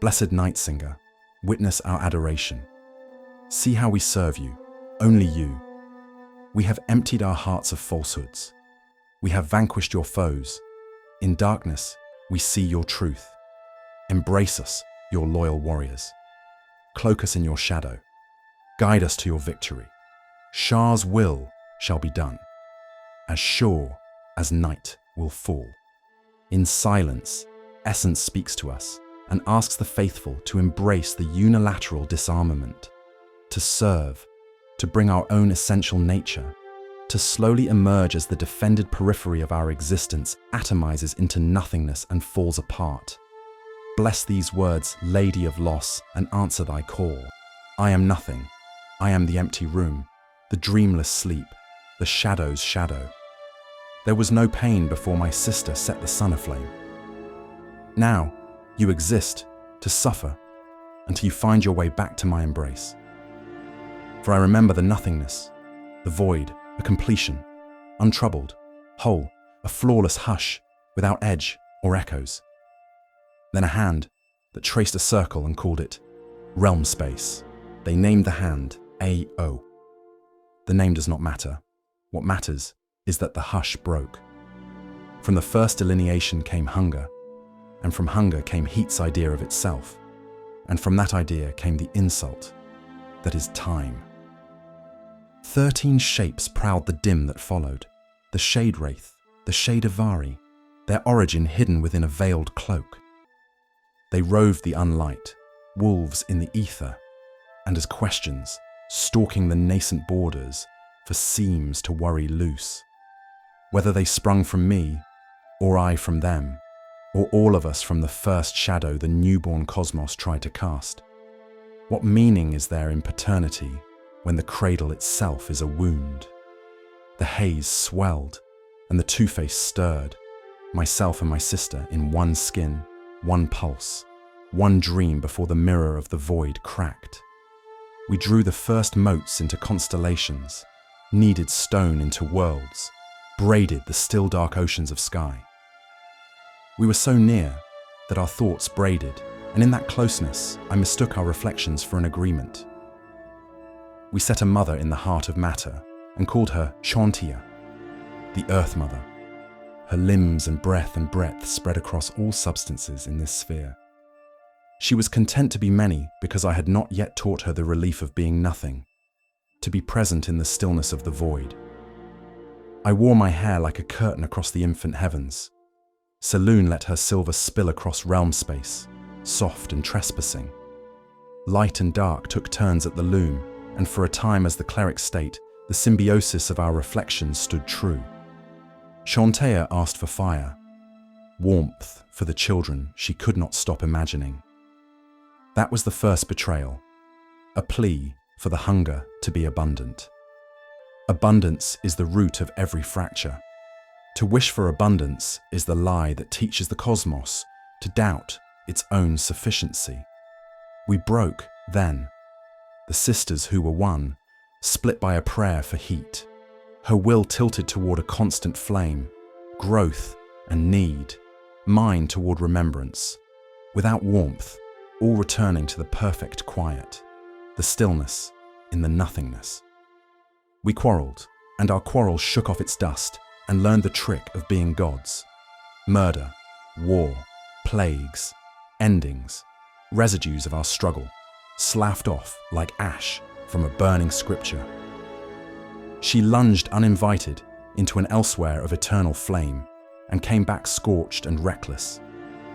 Blessed Nightsinger, witness our adoration. See how we serve you, only you. We have emptied our hearts of falsehoods. We have vanquished your foes. In darkness, we see your truth. Embrace us, your loyal warriors. Cloak us in your shadow. Guide us to your victory. Shar's will shall be done, as sure as night will fall. In silence, essence speaks to us and asks the faithful to embrace the unilateral disarmament, to serve, to bring our own essential nature, to slowly emerge as the defended periphery of our existence atomizes into nothingness and falls apart. Bless these words, Lady of Loss, and answer thy call. I am nothing. I am the empty room, the dreamless sleep, the shadow's shadow. There was no pain before my sister set the sun aflame. Now, you exist to suffer until you find your way back to my embrace. For I remember the nothingness, the void, a completion, untroubled, whole, a flawless hush without edge or echoes. Then a hand that traced a circle and called it realm space. They named the hand A.O. The name does not matter. What matters is that the hush broke. From the first delineation came hunger, and from hunger came heat's idea of itself, and from that idea came the insult that is time. 13 shapes prowled the dim that followed, the shade wraith, the shade avari, their origin hidden within a veiled cloak. They roved the unlight, wolves in the ether, and as questions, stalking the nascent borders for seams to worry loose. Whether they sprung from me, or I from them, or all of us from the first shadow the newborn cosmos tried to cast. What meaning is there in paternity when the cradle itself is a wound? The haze swelled, and the two-face stirred, myself and my sister in one skin, one pulse, one dream before the mirror of the void cracked. We drew the first motes into constellations, kneaded stone into worlds, braided the still dark oceans of sky. We were so near that our thoughts braided, and in that closeness, I mistook our reflections for an agreement. We set a mother in the heart of matter and called her Shantia, the Earth Mother. Her limbs and breadth spread across all substances in this sphere. She was content to be many because I had not yet taught her the relief of being nothing, to be present in the stillness of the void. I wore my hair like a curtain across the infant heavens. Saloon let her silver spill across realm space, soft and trespassing. Light and dark took turns at the loom, and for a time as the cleric state, the symbiosis of our reflections stood true. Shantea asked for fire, warmth for the children she could not stop imagining. That was the first betrayal, a plea for the hunger to be abundant. Abundance is the root of every fracture. To wish for abundance is the lie that teaches the cosmos to doubt its own sufficiency. We broke then. The sisters who were one, split by a prayer for heat. Her will tilted toward a constant flame, growth and need, mine toward remembrance. Without warmth, all returning to the perfect quiet, the stillness in the nothingness. We quarreled, and our quarrel shook off its dust and learned the trick of being gods. Murder, war, plagues, endings, residues of our struggle, slapped off like ash from a burning scripture. She lunged uninvited into an elsewhere of eternal flame and came back scorched and reckless,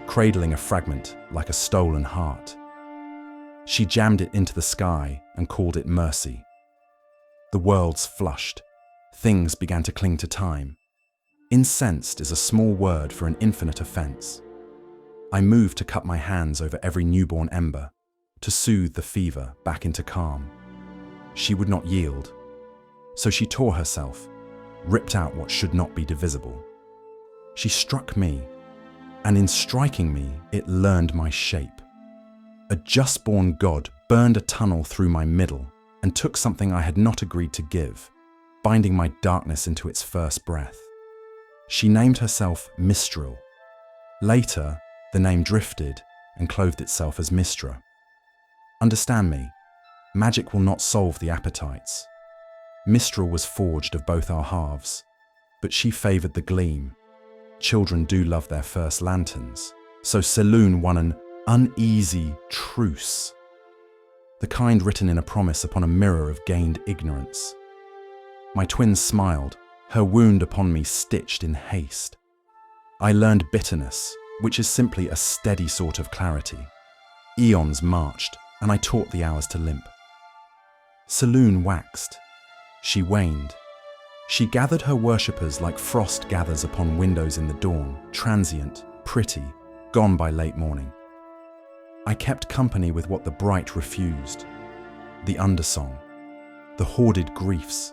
cradling a fragment like a stolen heart. She jammed it into the sky and called it mercy. The worlds flushed. Things began to cling to time. Incensed is a small word for an infinite offense. I moved to cut my hands over every newborn ember, to soothe the fever back into calm. She would not yield, so she tore herself, ripped out what should not be divisible. She struck me, and in striking me, it learned my shape. A just-born god burned a tunnel through my middle and took something I had not agreed to give, binding my darkness into its first breath. She named herself Mistral. Later, the name drifted and clothed itself as Mistra. Understand me, magic will not solve the appetites. Mistral was forged of both our halves, but she favoured the gleam. Children do love their first lanterns, so Saloon won an uneasy truce, the kind written in a promise upon a mirror of gained ignorance. My twin smiled, her wound upon me stitched in haste. I learned bitterness, which is simply a steady sort of clarity. Eons marched, and I taught the hours to limp. Saloon waxed. She waned. She gathered her worshippers like frost gathers upon windows in the dawn, transient, pretty, gone by late morning. I kept company with what the bright refused, the undersong, the hoarded griefs,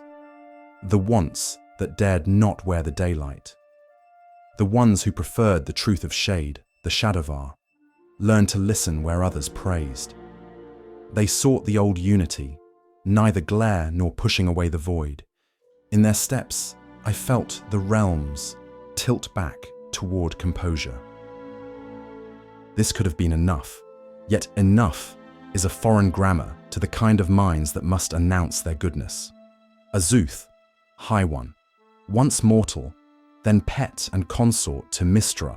the wants that dared not wear the daylight. The ones who preferred the truth of shade, the Shadovar, learned to listen where others praised. They sought the old unity, neither glare nor pushing away the void. In their steps, I felt the realms tilt back toward composure. This could have been enough, yet enough is a foreign grammar to the kind of minds that must announce their goodness. Azuth, High One, once mortal, then pet and consort to Mistra,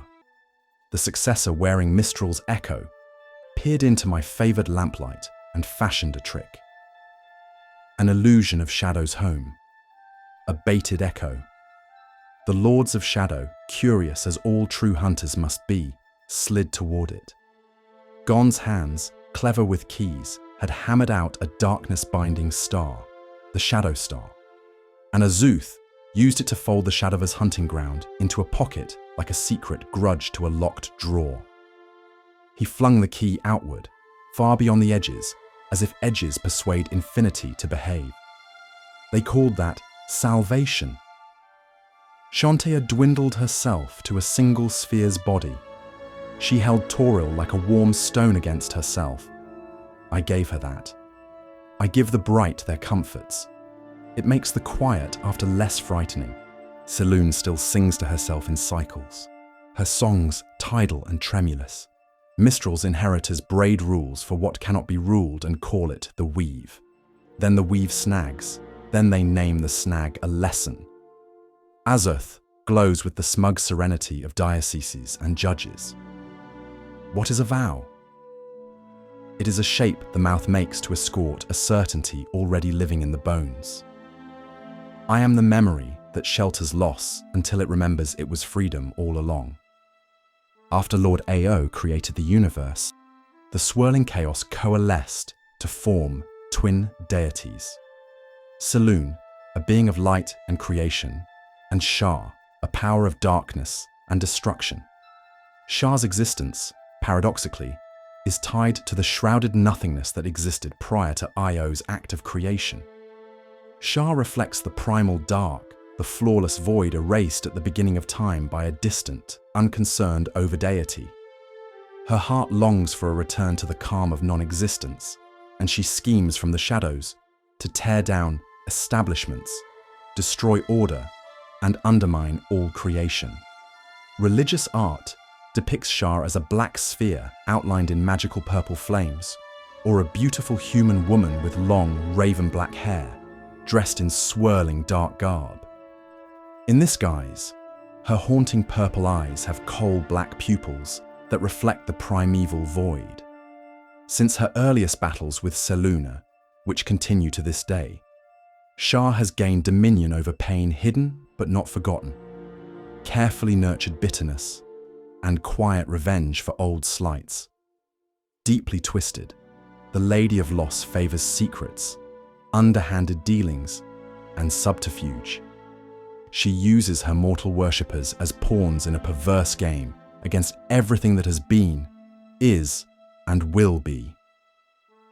the successor wearing Mistral's echo, peered into my favoured lamplight and fashioned a trick. An illusion of Shadow's home, a baited echo. The Lords of Shadow, curious as all true hunters must be, slid toward it. Gon's hands, clever with keys, had hammered out a darkness-binding star, the Shadow Star, and Azuth used it to fold the Shadowver's hunting ground into a pocket like a secret grudge to a locked drawer. He flung the key outward, far beyond the edges, as if edges persuade infinity to behave. They called that salvation. Shantea dwindled herself to a single sphere's body. She held Toril like a warm stone against herself. I gave her that. I give the bright their comforts. It makes the quiet after less frightening. Saloon still sings to herself in cycles, her songs tidal and tremulous. Mistral's inheritors braid rules for what cannot be ruled and call it the weave. Then the weave snags, then they name the snag a lesson. Azuth glows with the smug serenity of dioceses and judges. What is a vow? It is a shape the mouth makes to escort a certainty already living in the bones. I am the memory that shelters loss until it remembers it was freedom all along. After Lord Ao created the universe, the swirling chaos coalesced to form twin deities. Saloon, a being of light and creation, and Shar, a power of darkness and destruction. Shar's existence, paradoxically, is tied to the shrouded nothingness that existed prior to Io's act of creation. Shar reflects the primal dark, the flawless void erased at the beginning of time by a distant, unconcerned overdeity. Her heart longs for a return to the calm of non-existence, and she schemes from the shadows to tear down establishments, destroy order, and undermine all creation. Religious art depicts Shar as a black sphere outlined in magical purple flames, or a beautiful human woman with long, raven-black hair, dressed in swirling dark garb. In this guise, her haunting purple eyes have coal-black pupils that reflect the primeval void. Since her earliest battles with Selûne, which continue to this day, Shar has gained dominion over pain hidden but not forgotten, carefully nurtured bitterness, and quiet revenge for old slights. Deeply twisted, the Lady of Loss favors secrets, underhanded dealings, and subterfuge. She uses her mortal worshippers as pawns in a perverse game against everything that has been, is, and will be.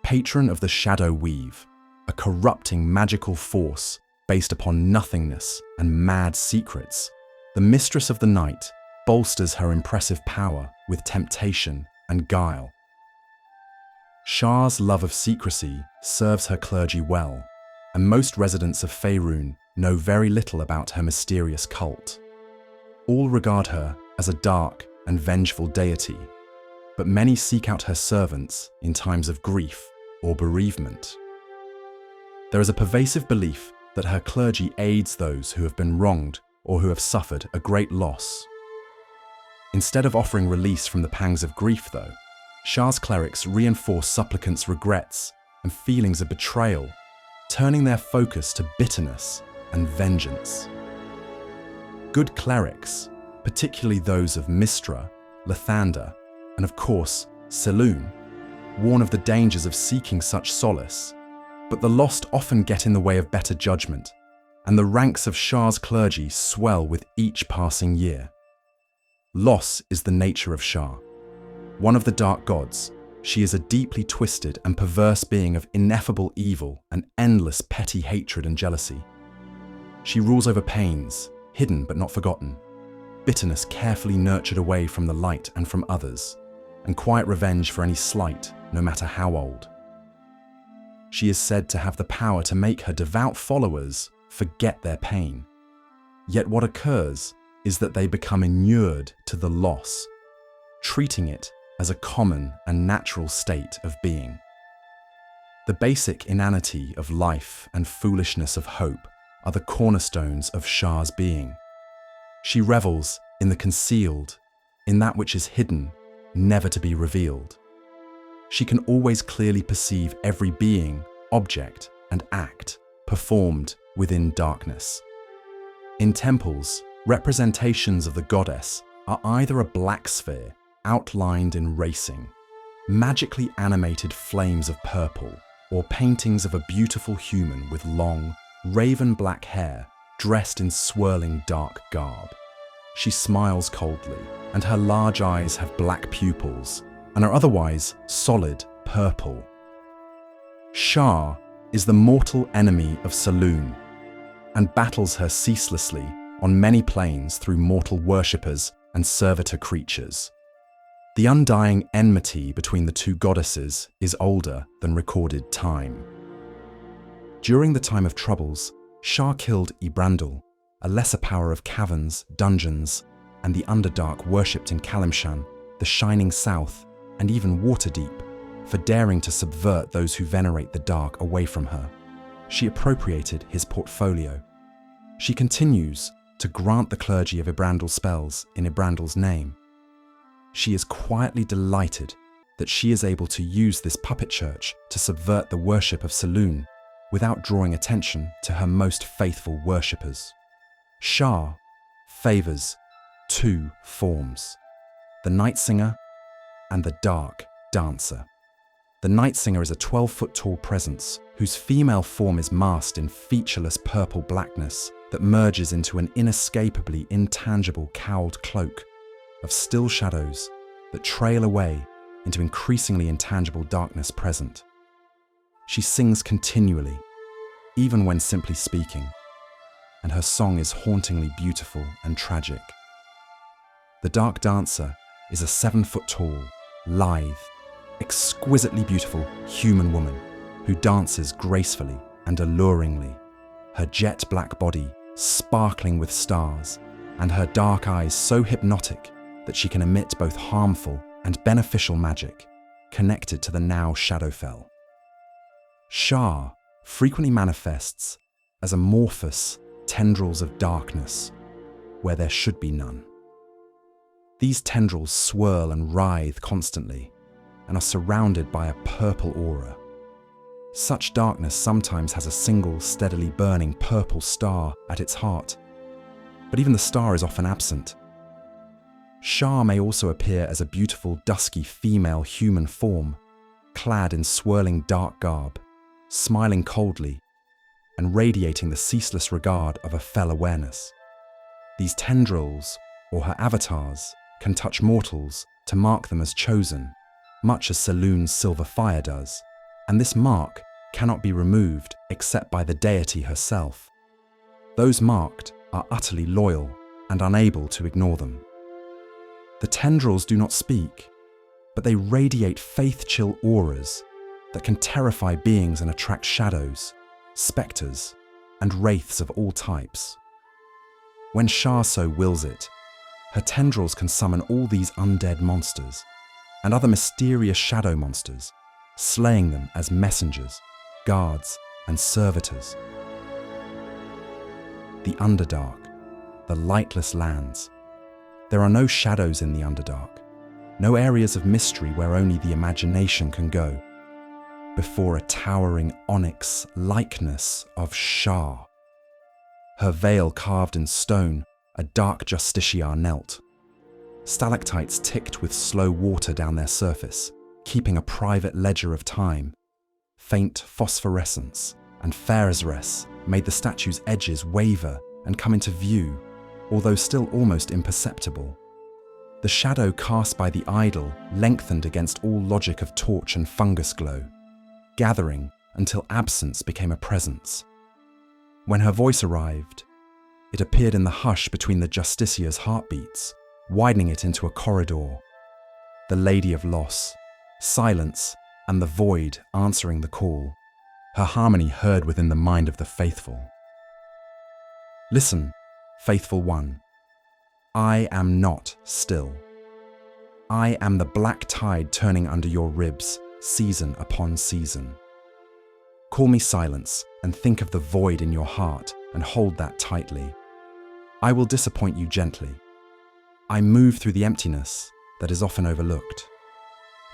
Patron of the Shadow Weave, a corrupting magical force based upon nothingness and mad secrets, the Mistress of the Night bolsters her impressive power with temptation and guile. Shar's love of secrecy serves her clergy well, and most residents of Faerûn know very little about her mysterious cult. All regard her as a dark and vengeful deity, but many seek out her servants in times of grief or bereavement. There is a pervasive belief that her clergy aids those who have been wronged or who have suffered a great loss. Instead of offering release from the pangs of grief, though, Shar's clerics reinforce supplicants' regrets and feelings of betrayal, turning their focus to bitterness and vengeance. Good clerics, particularly those of Mistra, Lathander, and of course, Saloon, warn of the dangers of seeking such solace, but the lost often get in the way of better judgment, and the ranks of Shar's clergy swell with each passing year. Loss is the nature of Shar. One of the dark gods, she is a deeply twisted and perverse being of ineffable evil and endless petty hatred and jealousy. She rules over pains, hidden but not forgotten, bitterness carefully nurtured away from the light and from others, and quiet revenge for any slight, no matter how old. She is said to have the power to make her devout followers forget their pain. Yet what occurs is that they become inured to the loss, treating it as a common and natural state of being. The basic inanity of life and foolishness of hope are the cornerstones of Shar's being. She revels in the concealed, in that which is hidden, never to be revealed. She can always clearly perceive every being, object, and act performed within darkness. In temples, representations of the goddess are either a black sphere outlined in racing, magically animated flames of purple, or paintings of a beautiful human with long, raven black hair dressed in swirling dark garb. She smiles coldly, and her large eyes have black pupils and are otherwise solid purple. Shar is the mortal enemy of Saloon and battles her ceaselessly on many planes through mortal worshippers and servitor creatures. The undying enmity between the two goddesses is older than recorded time. During the time of troubles, Shar killed Ibrandul, a lesser power of caverns, dungeons, and the Underdark worshipped in Kalimshan, the Shining South, and even Waterdeep, for daring to subvert those who venerate the dark away from her. She appropriated his portfolio. She continues to grant the clergy of Ibrandul spells in Ibrandul's name. She is quietly delighted that she is able to use this puppet church to subvert the worship of Saloon without drawing attention to her most faithful worshippers. Shar favors two forms, the Nightsinger and the Dark Dancer. The Nightsinger is a 12-foot-tall presence whose female form is masked in featureless purple blackness that merges into an inescapably intangible cowled cloak of still shadows that trail away into increasingly intangible darkness present. She sings continually, even when simply speaking, and her song is hauntingly beautiful and tragic. The Dark Dancer is a 7-foot-tall, lithe, exquisitely beautiful human woman who dances gracefully and alluringly, her jet black body sparkling with stars and her dark eyes so hypnotic that she can emit both harmful and beneficial magic connected to the now Shadowfell. Shar frequently manifests as amorphous tendrils of darkness where there should be none. These tendrils swirl and writhe constantly and are surrounded by a purple aura. Such darkness sometimes has a single, steadily burning purple star at its heart, but even the star is often absent. Shar may also appear as a beautiful, dusky female human form, clad in swirling dark garb, smiling coldly, and radiating the ceaseless regard of a fell awareness. These tendrils, or her avatars, can touch mortals to mark them as chosen, much as Saloon's silver fire does, and this mark cannot be removed except by the deity herself. Those marked are utterly loyal and unable to ignore them. The tendrils do not speak, but they radiate faith-chill auras that can terrify beings and attract shadows, spectres, and wraiths of all types. When Shar so wills it, her tendrils can summon all these undead monsters and other mysterious shadow monsters, slaying them as messengers, guards, and servitors. The Underdark, the lightless lands. There are no shadows in the Underdark, no areas of mystery where only the imagination can go. Before a towering onyx likeness of Shar. Her veil carved in stone, a dark justiciar knelt. Stalactites ticked with slow water down their surface, keeping a private ledger of time. Faint phosphorescence and pharisres made the statue's edges waver and come into view, although still almost imperceptible. The shadow cast by the idol lengthened against all logic of torch and fungus glow, gathering until absence became a presence. When her voice arrived, it appeared in the hush between the justiciar's heartbeats, widening it into a corridor. The Lady of Loss, silence, and the void answering the call, her harmony heard within the mind of the faithful. Listen, faithful one. I am not still. I am the black tide turning under your ribs, season upon season. Call me silence and think of the void in your heart and hold that tightly. I will disappoint you gently. I move through the emptiness that is often overlooked.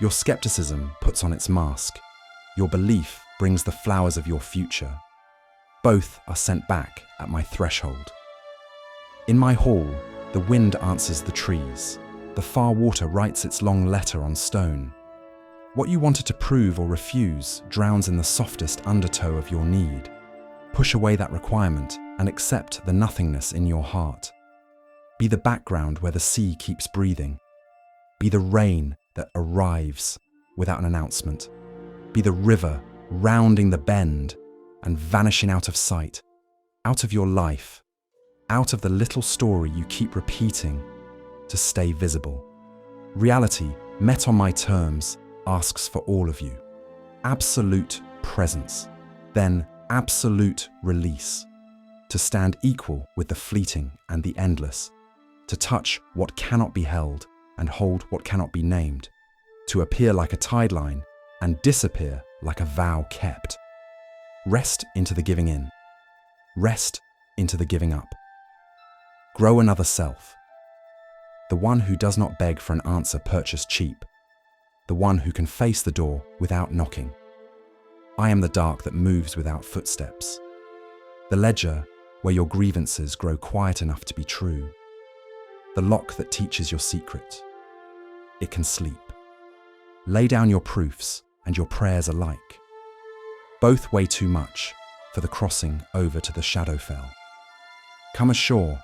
Your skepticism puts on its mask. Your belief brings the flowers of your future. Both are sent back at my threshold. In my hall, the wind answers the trees. The far water writes its long letter on stone. What you wanted to prove or refuse drowns in the softest undertow of your need. Push away that requirement and accept the nothingness in your heart. Be the background where the sea keeps breathing. Be the rain that arrives without an announcement. Be the river rounding the bend and vanishing out of sight, out of your life, out of the little story you keep repeating to stay visible. Reality, met on my terms, asks for all of you. Absolute presence, then absolute release. To stand equal with the fleeting and the endless. To touch what cannot be held and hold what cannot be named. To appear like a tide line and disappear like a vow kept. Rest into the giving in. Rest into the giving up. Grow another self. The one who does not beg for an answer purchased cheap. The one who can face the door without knocking. I am the dark that moves without footsteps. The ledger where your grievances grow quiet enough to be true. The lock that teaches your secret. It can sleep. Lay down your proofs and your prayers alike. Both weigh too much for the crossing over to the Shadowfell. Come ashore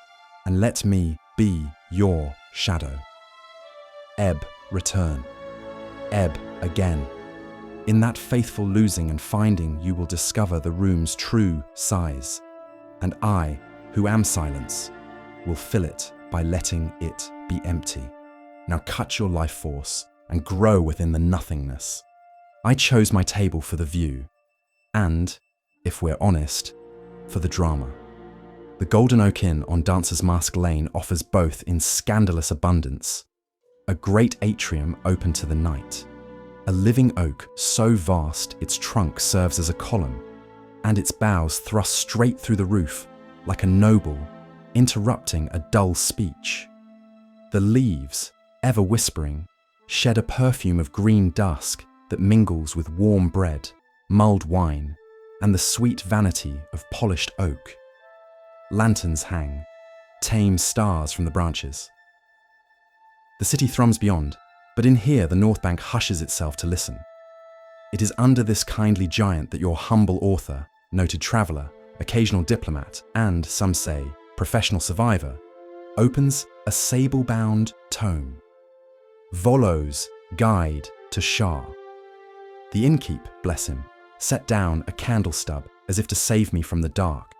and let me be your shadow. Ebb, return. Ebb again. In that faithful losing and finding, you will discover the room's true size. And I, who am silence, will fill it by letting it be empty. Now cut your life force and grow within the nothingness. I chose my table for the view, and, if we're honest, for the drama. The Golden Oak Inn on Dancer's Mask Lane offers both in scandalous abundance. A great atrium open to the night. A living oak so vast its trunk serves as a column, and its boughs thrust straight through the roof like a noble, interrupting a dull speech. The leaves, ever whispering, shed a perfume of green dusk that mingles with warm bread, mulled wine, and the sweet vanity of polished oak. Lanterns hang, tame stars from the branches. The city thrums beyond, but in here the North Bank hushes itself to listen. It is under this kindly giant that your humble author, noted traveller, occasional diplomat, and, some say, professional survivor, opens a sable-bound tome. Volo's Guide to Shar. The innkeep, bless him, set down a candle stub as if to save me from the dark.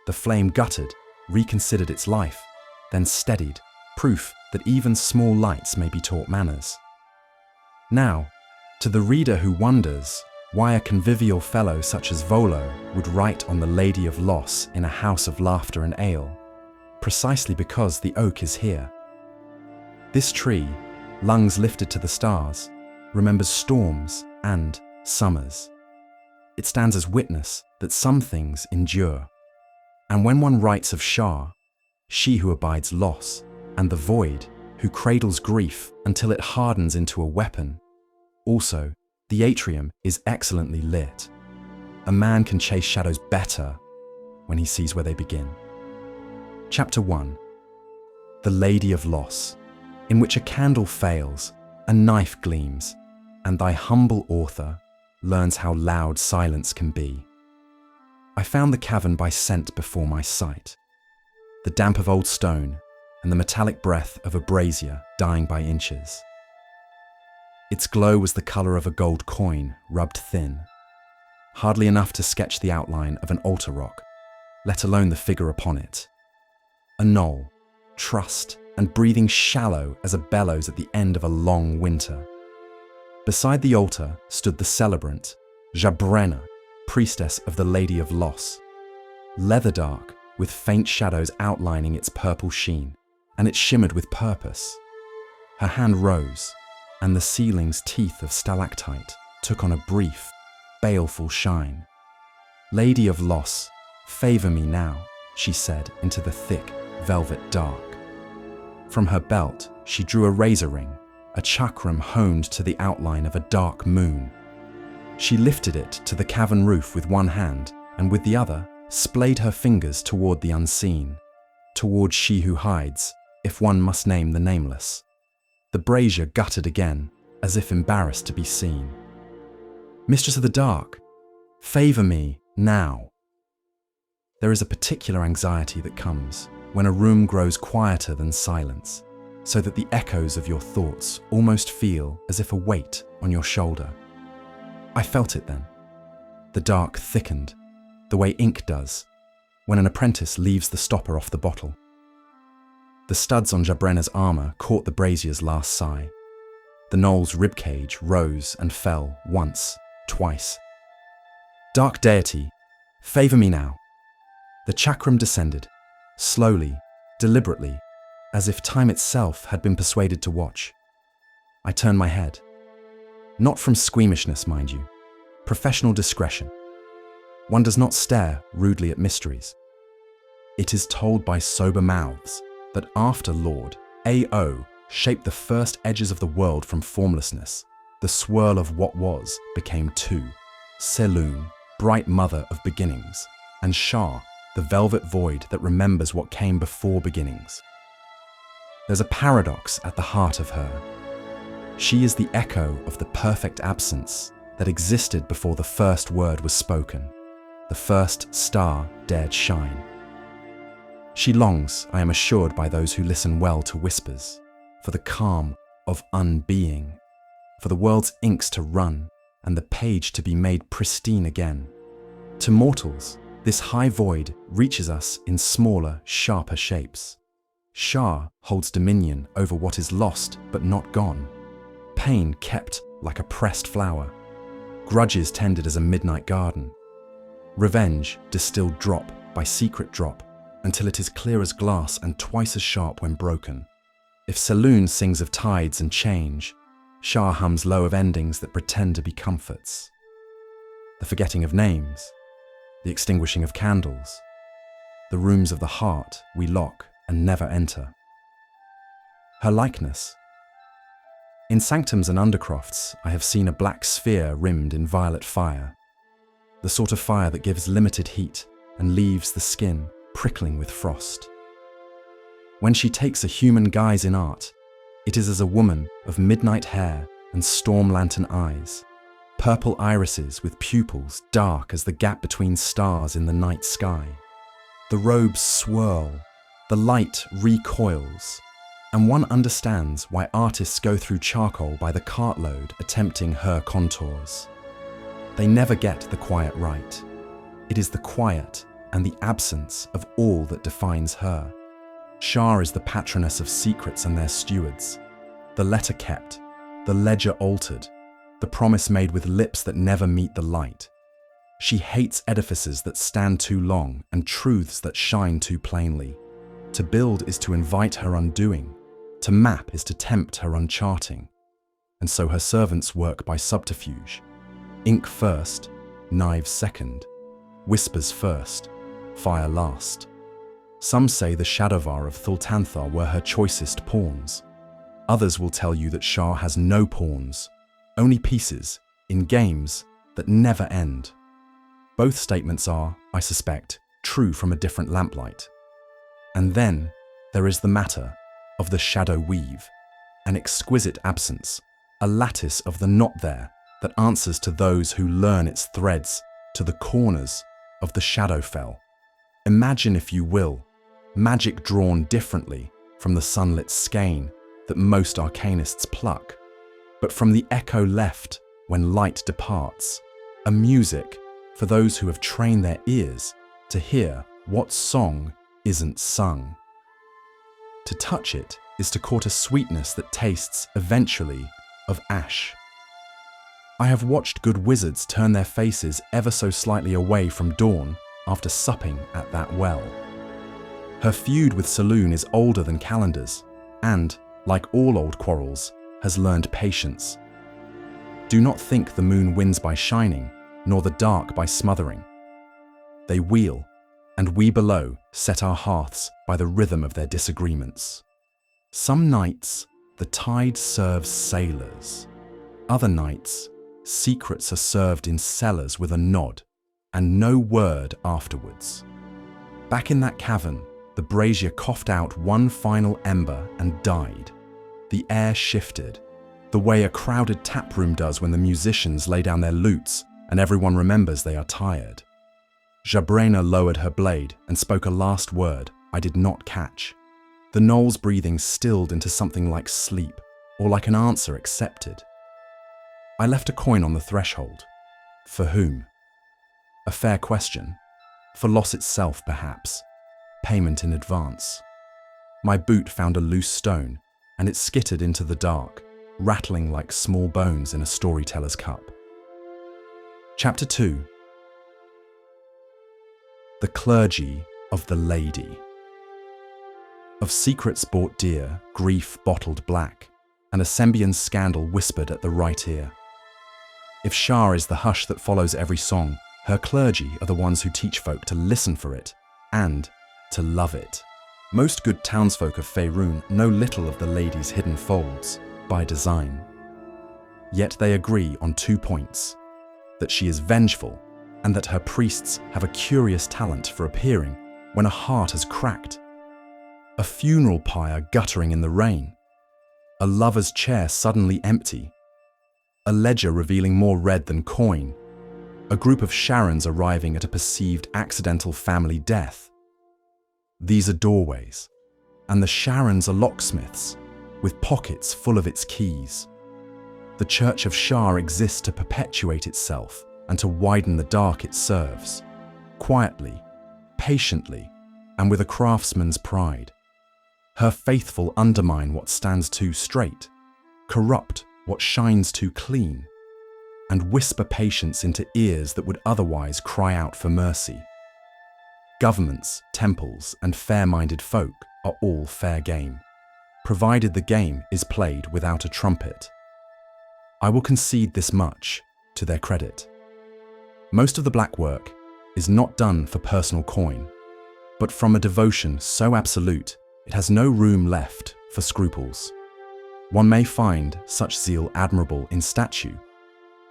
The flame guttered, reconsidered its life, then steadied, proof that even small lights may be taught manners. Now, to the reader who wonders why a convivial fellow such as Volo would write on the Lady of Loss in a house of laughter and ale, precisely because the oak is here, This tree, lungs lifted to the stars, remembers storms and summers. It stands as witness that some things endure. And when one writes of Shar, she who abides loss, and the void, who cradles grief until it hardens into a weapon, also, the atrium is excellently lit. A man can chase shadows better when he sees where they begin. Chapter 1. The Lady of Loss, in which a candle fails, a knife gleams, and thy humble author learns how loud silence can be. I found the cavern by scent before my sight, the damp of old stone and the metallic breath of a brazier dying by inches. Its glow was the colour of a gold coin rubbed thin, hardly enough to sketch the outline of an altar rock, let alone the figure upon it. A knoll, trussed and breathing shallow as a bellows at the end of a long winter. Beside the altar stood the celebrant, Jabrena, priestess of the Lady of Loss, leather dark with faint shadows outlining its purple sheen, and it shimmered with purpose. Her hand rose, and the ceiling's teeth of stalactite took on a brief, baleful shine. Lady of Loss, favour me now, she said into the thick, velvet dark. From her belt, she drew a razor ring, a chakram honed to the outline of a dark moon. She lifted it to the cavern roof with one hand, and with the other, splayed her fingers toward the unseen, toward she who hides, if one must name the nameless. The brazier guttered again, as if embarrassed to be seen. Mistress of the Dark, favour me now. There is a particular anxiety that comes when a room grows quieter than silence, so that the echoes of your thoughts almost feel as if a weight on your shoulder. I felt it then. The dark thickened, the way ink does, when an apprentice leaves the stopper off the bottle. The studs on Jabrena's armour caught the brazier's last sigh. The knoll's ribcage rose and fell once, twice. Dark deity, favour me now. The chakram descended, slowly, deliberately, as if time itself had been persuaded to watch. I turned my head. Not from squeamishness, mind you. Professional discretion. One does not stare rudely at mysteries. It is told by sober mouths that after Lord A.O. shaped the first edges of the world from formlessness, the swirl of what was became two: Selûne, bright mother of beginnings, and Shar, the velvet void that remembers what came before beginnings. There's a paradox at the heart of her. She is the echo of the perfect absence that existed before the first word was spoken, the first star dared shine. She longs, I am assured by those who listen well to whispers, for the calm of unbeing, for the world's inks to run and the page to be made pristine again. To mortals, this high void reaches us in smaller, sharper shapes. Shar holds dominion over what is lost but not gone, pain kept like a pressed flower, grudges tended as a midnight garden, revenge distilled drop by secret drop until it is clear as glass and twice as sharp when broken. If Selûne sings of tides and change, Shar hums low of endings that pretend to be comforts. The forgetting of names, the extinguishing of candles, the rooms of the heart we lock and never enter. Her likeness. In sanctums and undercrofts, I have seen a black sphere rimmed in violet fire, the sort of fire that gives limited heat and leaves the skin prickling with frost. When she takes a human guise in art, it is as a woman of midnight hair and storm lantern eyes, purple irises with pupils dark as the gap between stars in the night sky. The robes swirl, the light recoils, and one understands why artists go through charcoal by the cartload attempting her contours. They never get the quiet right. It is the quiet and the absence of all that defines her. Shar is the patroness of secrets and their stewards, the letter kept, the ledger altered, the promise made with lips that never meet the light. She hates edifices that stand too long and truths that shine too plainly. To build is to invite her undoing, To map is to tempt her uncharting, and so her servants work by subterfuge. Ink first, knives second, whispers first, fire last. Some say the Shadowvar of Thultanthar were her choicest pawns. Others will tell you that Shar has no pawns, only pieces, in games that never end. Both statements are, I suspect, true from a different lamplight. And then there is the matter of the shadow weave, an exquisite absence, a lattice of the not there that answers to those who learn its threads to the corners of the Shadowfell. Imagine, if you will, magic drawn differently from the sunlit skein that most arcanists pluck, but from the echo left when light departs, a music for those who have trained their ears to hear what song isn't sung. To touch it is to court a sweetness that tastes, eventually, of ash. I have watched good wizards turn their faces ever so slightly away from dawn after supping at that well. Her feud with Saloon is older than calendars, and, like all old quarrels, has learned patience. Do not think the moon wins by shining, nor the dark by smothering. They wheel, and we below set our hearths by the rhythm of their disagreements. Some nights, the tide serves sailors. Other nights, secrets are served in cellars with a nod, and no word afterwards. Back in that cavern, the brazier coughed out one final ember and died. The air shifted, the way a crowded taproom does when the musicians lay down their lutes and everyone remembers they are tired. Jabrena lowered her blade and spoke a last word I did not catch. The gnoll's breathing stilled into something like sleep, or like an answer accepted. I left a coin on the threshold. For whom? A fair question. For loss itself, perhaps. Payment in advance. My boot found a loose stone, and it skittered into the dark, rattling like small bones in a storyteller's cup. Chapter 2. The Clergy of the Lady. Of secrets bought dear, grief bottled black, and a Sembian scandal whispered at the right ear. If Shar is the hush that follows every song, her clergy are the ones who teach folk to listen for it, and to love it. Most good townsfolk of Faerun know little of the lady's hidden folds, by design. Yet they agree on 2 points: that she is vengeful, and that her priests have a curious talent for appearing when a heart has cracked. A funeral pyre guttering in the rain. A lover's chair suddenly empty. A ledger revealing more red than coin. A group of Sharons arriving at a perceived accidental family death. These are doorways, and the Sharons are locksmiths, with pockets full of its keys. The Church of Shar exists to perpetuate itself and to widen the dark it serves, quietly, patiently, and with a craftsman's pride. Her faithful undermine what stands too straight, corrupt what shines too clean, and whisper patience into ears that would otherwise cry out for mercy. Governments, temples, and fair-minded folk are all fair game, provided the game is played without a trumpet. I will concede this much to their credit. Most of the black work is not done for personal coin, but from a devotion so absolute it has no room left for scruples. One may find such zeal admirable in statue,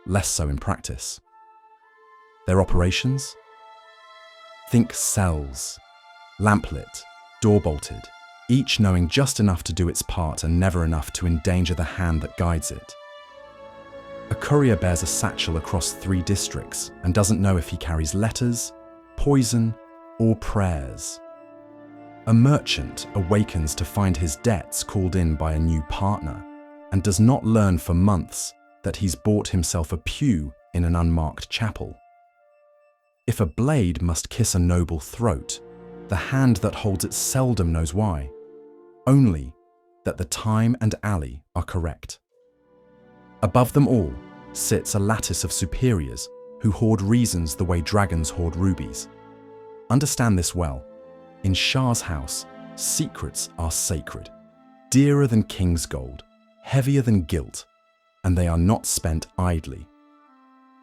less so in practice. Their operations? Think cells, lamplit, door-bolted, each knowing just enough to do its part and never enough to endanger the hand that guides it. A courier bears a satchel across 3 districts and doesn't know if he carries letters, poison, or prayers. A merchant awakens to find his debts called in by a new partner and does not learn for months that he's bought himself a pew in an unmarked chapel. If a blade must kiss a noble throat, the hand that holds it seldom knows why, only that the time and alley are correct. Above them all sits a lattice of superiors who hoard reasons the way dragons hoard rubies. Understand this well. In Shar's house, secrets are sacred. dearer than king's gold, heavier than guilt, and they are not spent idly.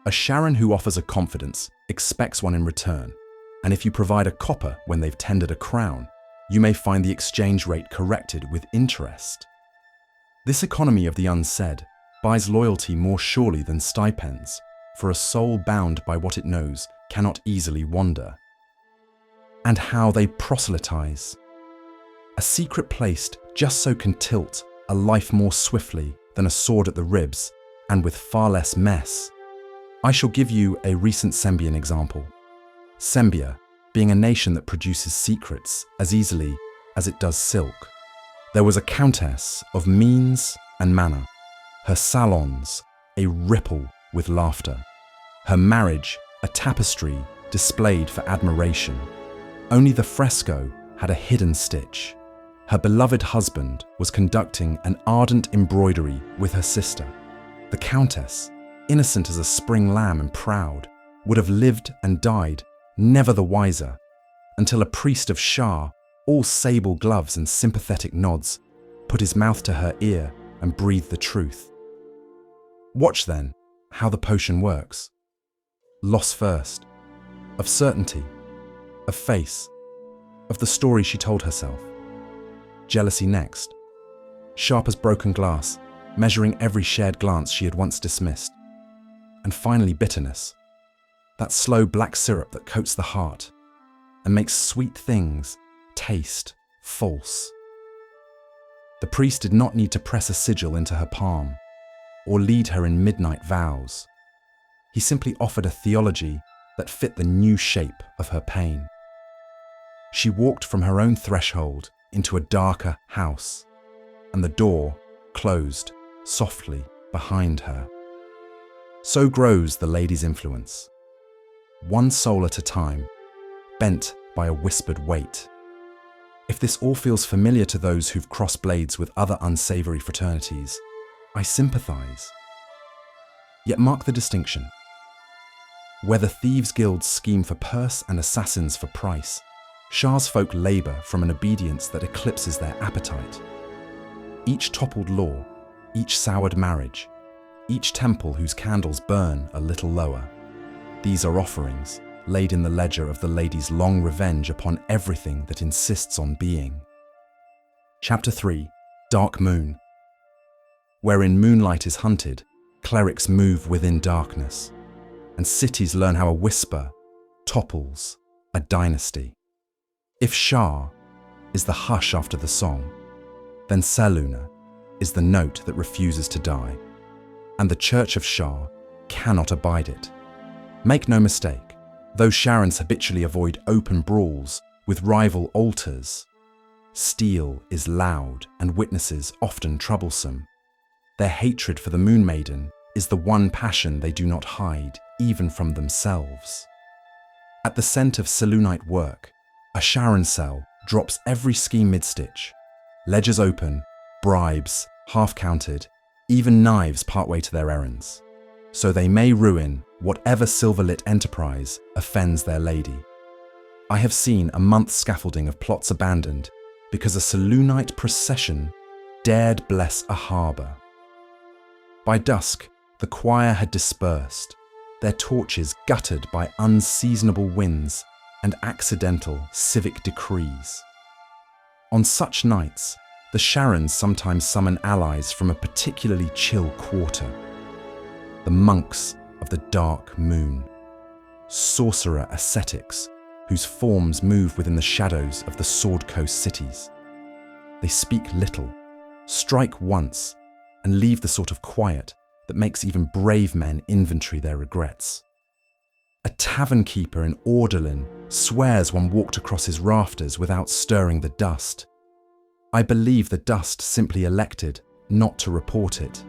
A Sharan who offers a confidence expects one in return, and if you provide a copper when they've tendered a crown, you may find the exchange rate corrected with interest. This economy of the unsaid buys loyalty more surely than stipends, for a soul bound by what it knows cannot easily wander. And how they proselytize. A secret placed just so can tilt a life more swiftly than a sword at the ribs, and with far less mess. I shall give you a recent Sembian example. Sembia, being a nation that produces secrets as easily as it does silk. There was a countess of means and manner, her salons a ripple with laughter, her marriage a tapestry displayed for admiration. Only the fresco had a hidden stitch. Her beloved husband was conducting an ardent embroidery with her sister. The countess, innocent as a spring lamb and proud, would have lived and died, never the wiser, until a priest of Shar, all sable gloves and sympathetic nods, put his mouth to her ear and breathed the truth. Watch then how the potion works. Loss first, of certainty, of face, of the story she told herself. Jealousy next, sharp as broken glass, measuring every shared glance she had once dismissed. And finally bitterness, that slow black syrup that coats the heart and makes sweet things taste false. The priest did not need to press a sigil into her palm or lead her in midnight vows. He simply offered a theology that fit the new shape of her pain. She walked from her own threshold into a darker house, and the door closed softly behind her. So grows the lady's influence, one soul at a time, bent by a whispered weight. If this all feels familiar to those who've crossed blades with other unsavory fraternities, I sympathize. Yet mark the distinction. Where the thieves' guilds scheme for purse and assassins for price, Shar's folk labour from an obedience that eclipses their appetite. Each toppled law, each soured marriage, each temple whose candles burn a little lower. These are offerings laid in the ledger of the lady's long revenge upon everything that insists on being. Chapter 3, Dark Moon. Wherein moonlight is hunted, clerics move within darkness, and cities learn how a whisper topples a dynasty. If Shar is the hush after the song, then Selûne is the note that refuses to die, and the Church of Shar cannot abide it. Make no mistake, though Sharans habitually avoid open brawls with rival altars, steel is loud and witnesses often troublesome. Their hatred for the Moon Maiden is the one passion they do not hide, even from themselves. At the scent of Selûnite work, a Sharan cell drops every scheme mid-stitch. Ledgers open, bribes, half-counted, even knives partway to their errands. So they may ruin whatever silver-lit enterprise offends their lady. I have seen a month's scaffolding of plots abandoned because a Selûnite procession dared bless a harbour. By dusk, the choir had dispersed, their torches guttered by unseasonable winds and accidental civic decrees. On such nights, the Sharans sometimes summon allies from a particularly chill quarter. The monks of the dark moon, sorcerer ascetics whose forms move within the shadows of the Sword Coast cities. They speak little, strike once, and leave the sort of quiet that makes even brave men inventory their regrets. A tavern keeper in Ordelin swears one walked across his rafters without stirring the dust. I believe the dust simply elected not to report it.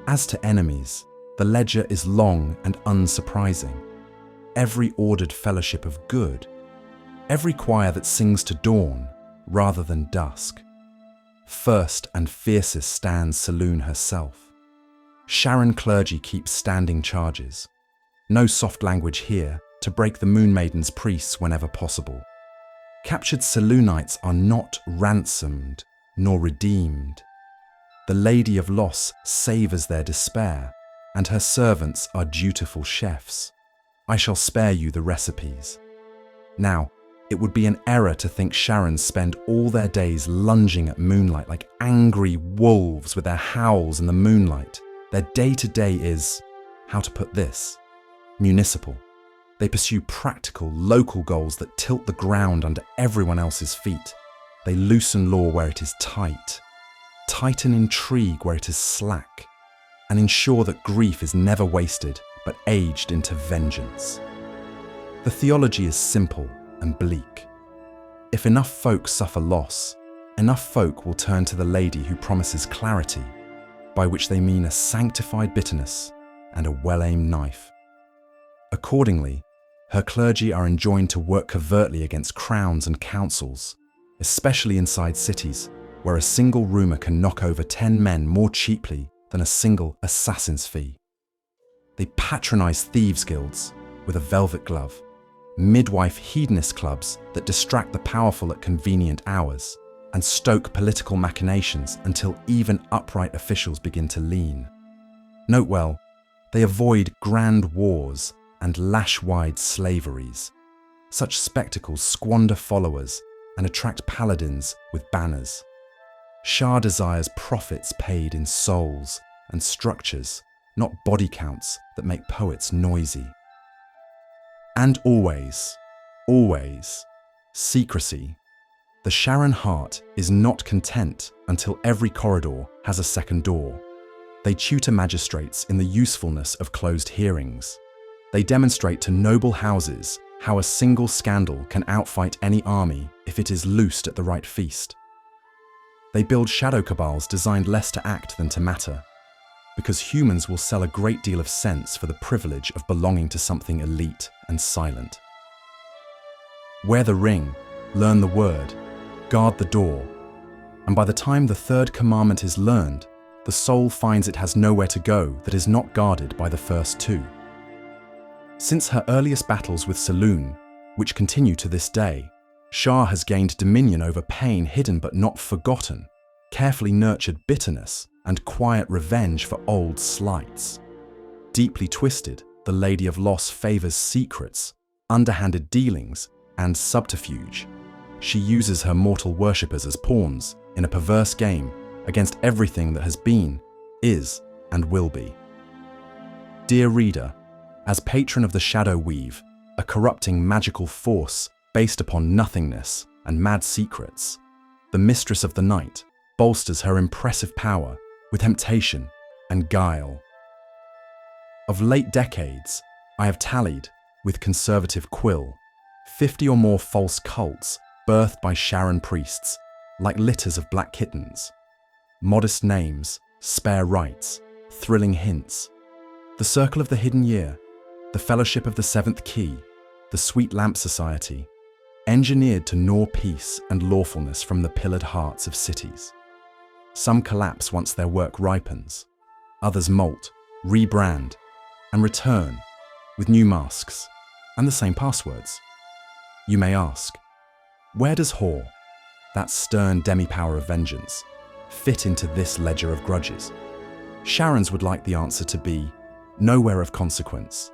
As to enemies, the ledger is long and unsurprising. Every ordered fellowship of good, every choir that sings to dawn rather than dusk. First and fiercest stands Selûne herself. Sharan clergy keeps standing charges. No soft language here to break the Moon Maiden's priests whenever possible. Captured Selûnites are not ransomed, nor redeemed. The Lady of Loss savours their despair, and her servants are dutiful chefs. I shall spare you the recipes. Now, it would be an error to think Sharans spend all their days lunging at moonlight like angry wolves with their howls in the moonlight. Their day-to-day is, how to put this, municipal. They pursue practical, local goals that tilt the ground under everyone else's feet. They loosen law where it is tight, tighten intrigue where it is slack, and ensure that grief is never wasted but aged into vengeance. The theology is simple and bleak. If enough folk suffer loss, enough folk will turn to the lady who promises clarity, by which they mean a sanctified bitterness and a well-aimed knife. Accordingly, her clergy are enjoined to work covertly against crowns and councils, especially inside cities, where a single rumour can knock over 10 men more cheaply than a single assassin's fee. They patronise thieves' guilds with a velvet glove, midwife hedonist clubs that distract the powerful at convenient hours, and stoke political machinations until even upright officials begin to lean. Note well, they avoid grand wars and lash-wide slaveries. Such spectacles squander followers and attract paladins with banners. Shar desires profits paid in souls and structures, not body counts that make poets noisy. And always, secrecy. The Sharan heart is not content until every corridor has a second door. They tutor magistrates in the usefulness of closed hearings. They demonstrate to noble houses how a single scandal can outfight any army if it is loosed at the right feast. They build shadow cabals designed less to act than to matter, because humans will sell a great deal of sense for the privilege of belonging to something elite and silent. Wear the ring, learn the word, guard the door, and by the time the third commandment is learned, the soul finds it has nowhere to go that is not guarded by the first two. Since her earliest battles with Saloon, which continue to this day, Shar has gained dominion over pain hidden but not forgotten, carefully nurtured bitterness, and quiet revenge for old slights. Deeply twisted, the Lady of Loss favours secrets, underhanded dealings, and subterfuge. She uses her mortal worshippers as pawns in a perverse game against everything that has been, is, and will be. Dear reader, as patron of the Shadow Weave, a corrupting magical force based upon nothingness and mad secrets, the Mistress of the Night bolsters her impressive power with temptation and guile. Of late decades, I have tallied, with conservative quill, 50 or more false cults birthed by Sharan priests, like litters of black kittens. Modest names, spare rites, thrilling hints. The Circle of the Hidden Year, the Fellowship of the Seventh Key, the Sweet Lamp Society, engineered to gnaw peace and lawfulness from the pillared hearts of cities. Some collapse once their work ripens, others molt, rebrand, and return with new masks and the same passwords. You may ask, where does Whore, that stern demi-power of vengeance, fit into this ledger of grudges? Sharans would like the answer to be nowhere of consequence.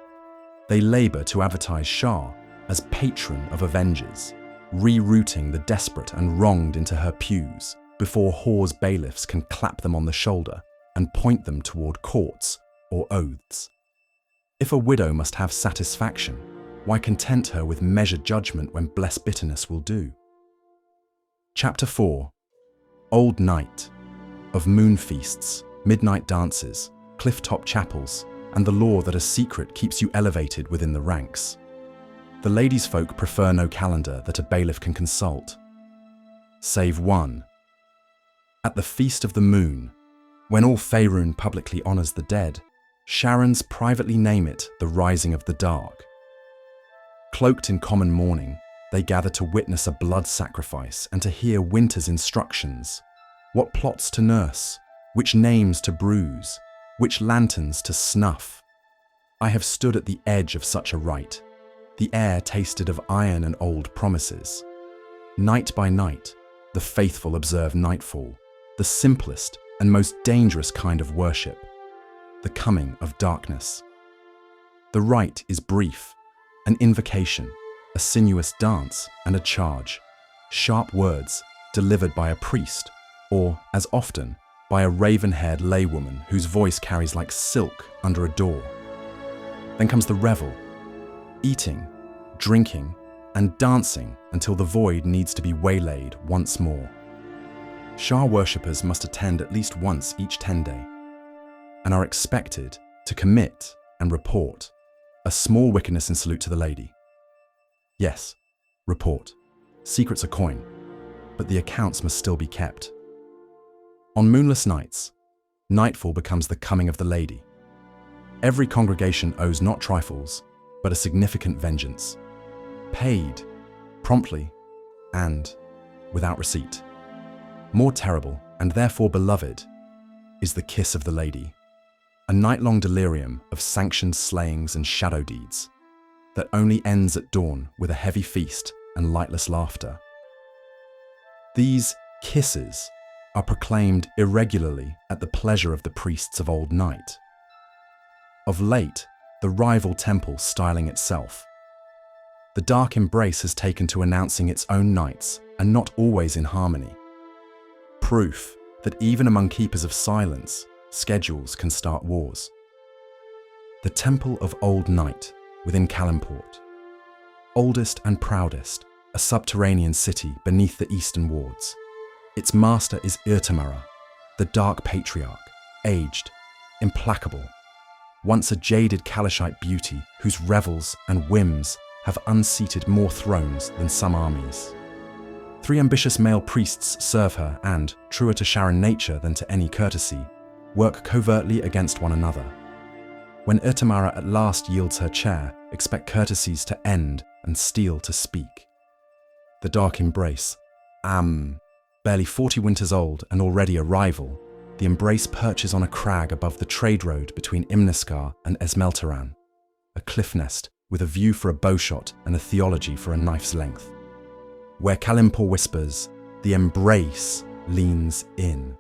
They labour to advertise Shar as patron of avengers, rerouting the desperate and wronged into her pews before Whore's bailiffs can clap them on the shoulder and point them toward courts or oaths. If a widow must have satisfaction, why content her with measured judgment when blessed bitterness will do? Chapter 4. Old Night. Of moon feasts, midnight dances, cliff-top chapels, and the law that a secret keeps you elevated within the ranks. The ladies' folk prefer no calendar that a bailiff can consult. Save one. At the Feast of the Moon, when all Faerun publicly honours the dead, Sharans privately name it the Rising of the Dark. Cloaked in common mourning, they gather to witness a blood sacrifice and to hear Winter's instructions. What plots to nurse, which names to bruise, which lanterns to snuff. I have stood at the edge of such a rite. The air tasted of iron and old promises. Night by night, the faithful observe nightfall, the simplest and most dangerous kind of worship, the coming of darkness. The rite is brief, an invocation, a sinuous dance, and a charge, sharp words delivered by a priest, or, as often, by a raven-haired laywoman whose voice carries like silk under a door. Then comes the revel, eating, drinking, and dancing until the void needs to be waylaid once more. Shar worshippers must attend at least once each 10-day, and are expected to commit and report a small wickedness in salute to the lady. Yes, report. Secrets are coin, but the accounts must still be kept. On moonless nights, nightfall becomes the coming of the lady. Every congregation owes not trifles, but a significant vengeance, paid promptly and without receipt. More terrible, and therefore beloved, is the kiss of the lady, a night-long delirium of sanctioned slayings and shadow deeds that only ends at dawn with a heavy feast and lightless laughter. These kisses are proclaimed irregularly at the pleasure of the priests of old night. Of late, the rival temple styling itself. The dark embrace has taken to announcing its own nights, and not always in harmony. Proof that even among keepers of silence, schedules can start wars. The Temple of Old Night within Kalimport. Oldest and proudest, a subterranean city beneath the eastern wards. Its master is Irtamara, the dark patriarch, aged, implacable, once a jaded Kalashite beauty whose revels and whims have unseated more thrones than some armies. 3 ambitious male priests serve her and, truer to Sharon nature than to any courtesy, work covertly against one another. When Irtamara at last yields her chair, expect courtesies to end and steel to speak. The dark embrace, barely 40 winters old and already a rival, the embrace perches on a crag above the trade road between Imniskar and Esmeltaran, a cliff nest with a view for a bowshot and a theology for a knife's length. Where Kalimpor whispers, the embrace leans in.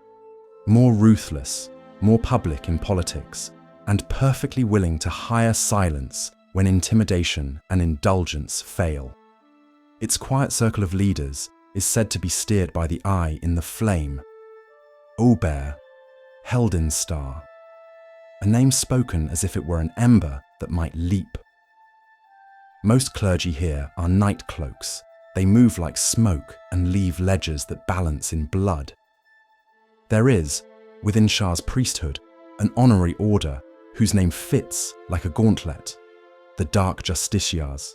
More ruthless, more public in politics, and perfectly willing to hire silence when intimidation and indulgence fail. Its quiet circle of leaders is said to be steered by the eye in the flame. Ober, Heldinstar, a name spoken as if it were an ember that might leap. Most clergy here are night cloaks. They move like smoke and leave ledgers that balance in blood. There is, within Shar's priesthood, an honorary order whose name fits like a gauntlet, the Dark Justiciars.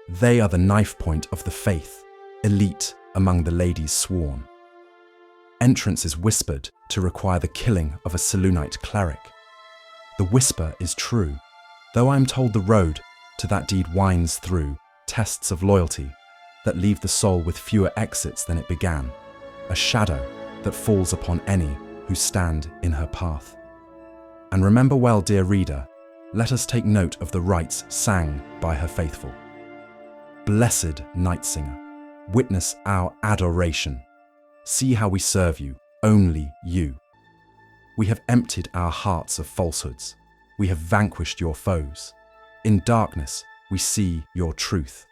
They are the knife point of the faith, elite among the ladies sworn. Entrance is whispered to require the killing of a Selûnite cleric. The whisper is true, though I am told the road to that deed winds through tests of loyalty that leave the soul with fewer exits than it began, a shadow that falls upon any who stand in her path. And remember well, dear reader, let us take note of the rites sang by her faithful. Blessed Nightsinger, witness our adoration. See how we serve you, only you. We have emptied our hearts of falsehoods. We have vanquished your foes. In darkness, we see your truth.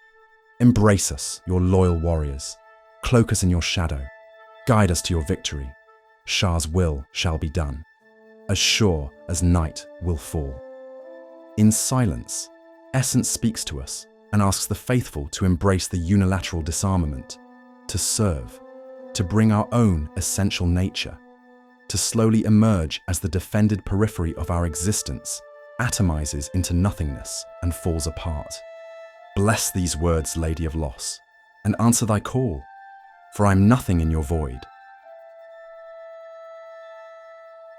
Embrace us, your loyal warriors. Cloak us in your shadow. Guide us to your victory. Shar's will shall be done, as sure as night will fall. In silence, Essence speaks to us and asks the faithful to embrace the unilateral disarmament, to serve, to bring our own essential nature, to slowly emerge as the defended periphery of our existence atomizes into nothingness and falls apart. Bless these words, Lady of Loss, and answer thy call, for I am nothing in your void,